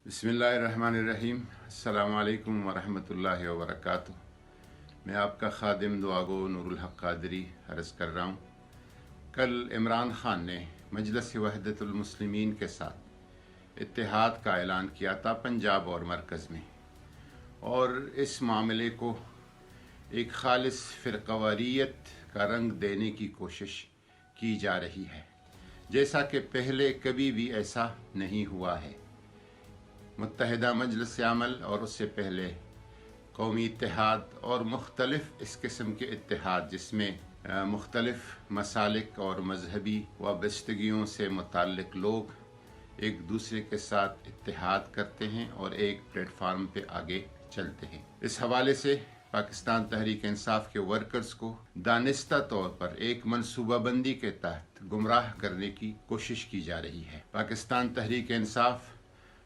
बिस्मिल्लाहिर्रहमानिर्रहीम। अस्सलामु अलैकुम वरहमतुल्लाहि वबरकातुह। मैं आपका खादिम दुआगो नूरुल हक कादरी अर्ज़ कर रहा हूँ। कल इमरान खान ने मजलिस वहदतुल मुस्लिमीन के साथ इत्तेहाद का ऐलान किया था पंजाब और मरकज़ में, और इस मामले को एक खालिस फ़िरक़वारियत का रंग देने की कोशिश की जा रही है, जैसा कि पहले कभी भी ऐसा नहीं हुआ है। मुत्तहिदा मजलिस अमल और उससे पहले कौमी इत्तेहाद और मुख्तलिफ इस किस्म के इत्तेहाद, जिसमें मुख्तलिफ मसालिक और मजहबी वाबस्तगियों से मुताल्लिक़ लोग एक दूसरे के साथ इत्तेहाद करते हैं और एक प्लेटफार्म पे आगे चलते हैं। इस हवाले से पाकिस्तान तहरीक इंसाफ के वर्कर्स को दानिस्ता तौर पर एक मनसूबाबंदी के तहत गुमराह करने की कोशिश की जा रही है। पाकिस्तान तहरीक इंसाफ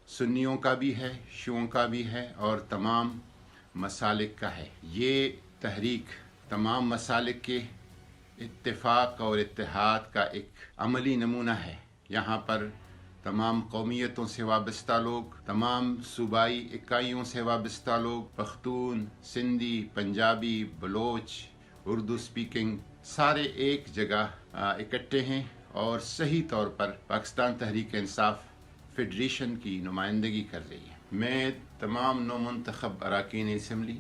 सुन्नियों का भी है, शियों का भी है और तमाम मसालिक का है। ये तहरीक तमाम मसालिक के इत्तेफाक और इत्तेहाद का एक अमली नमूना है। यहाँ पर तमाम कौमियतों से वाबस्ता लोग, तमाम सूबाई इकाइयों से वाबस्ता लोग, पख्तून, सिंधी, पंजाबी, बलोच, उर्दू स्पीकिंग, सारे एक जगह इकट्ठे हैं और सही तौर पर पाकिस्तान तहरीक इंसाफ फेडरेशन की नुमाइंदगी कर रही है। मैं तमाम नौमुंतखब अरकान असम्बली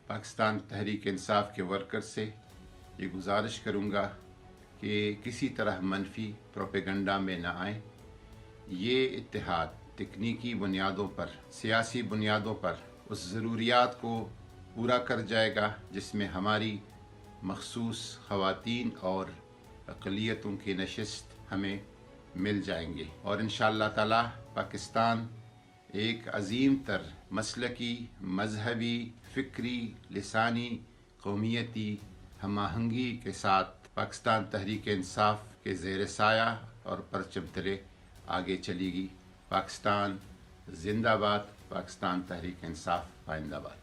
पाकिस्तान तहरीक इंसाफ के वर्कर्स से ये गुजारिश करूँगा कि किसी तरह मनफी प्रोपेगंडा में न आए। ये इत्तेहाद तकनीकी बुनियादों पर, सियासी बुनियादों पर उस ज़रूरियात को पूरा कर जाएगा जिसमें हमारी मखसूस ख़वातीन और अक़लियतों की नशिस्त हमें मिल जाएंगे, और इंशाअल्लाह ताला पाकिस्तान एक अजीम तर मसलकी, मजहबी, फ़िक्री, लिसानी, कौमियती हम-आहंगी के साथ पाकिस्तान तहरीक इंसाफ के ज़ेर साया और परचम तले आगे चलेगी। पाकिस्तान जिंदाबाद, पाकिस्तान तहरीक इंसाफ आइंदाबाद।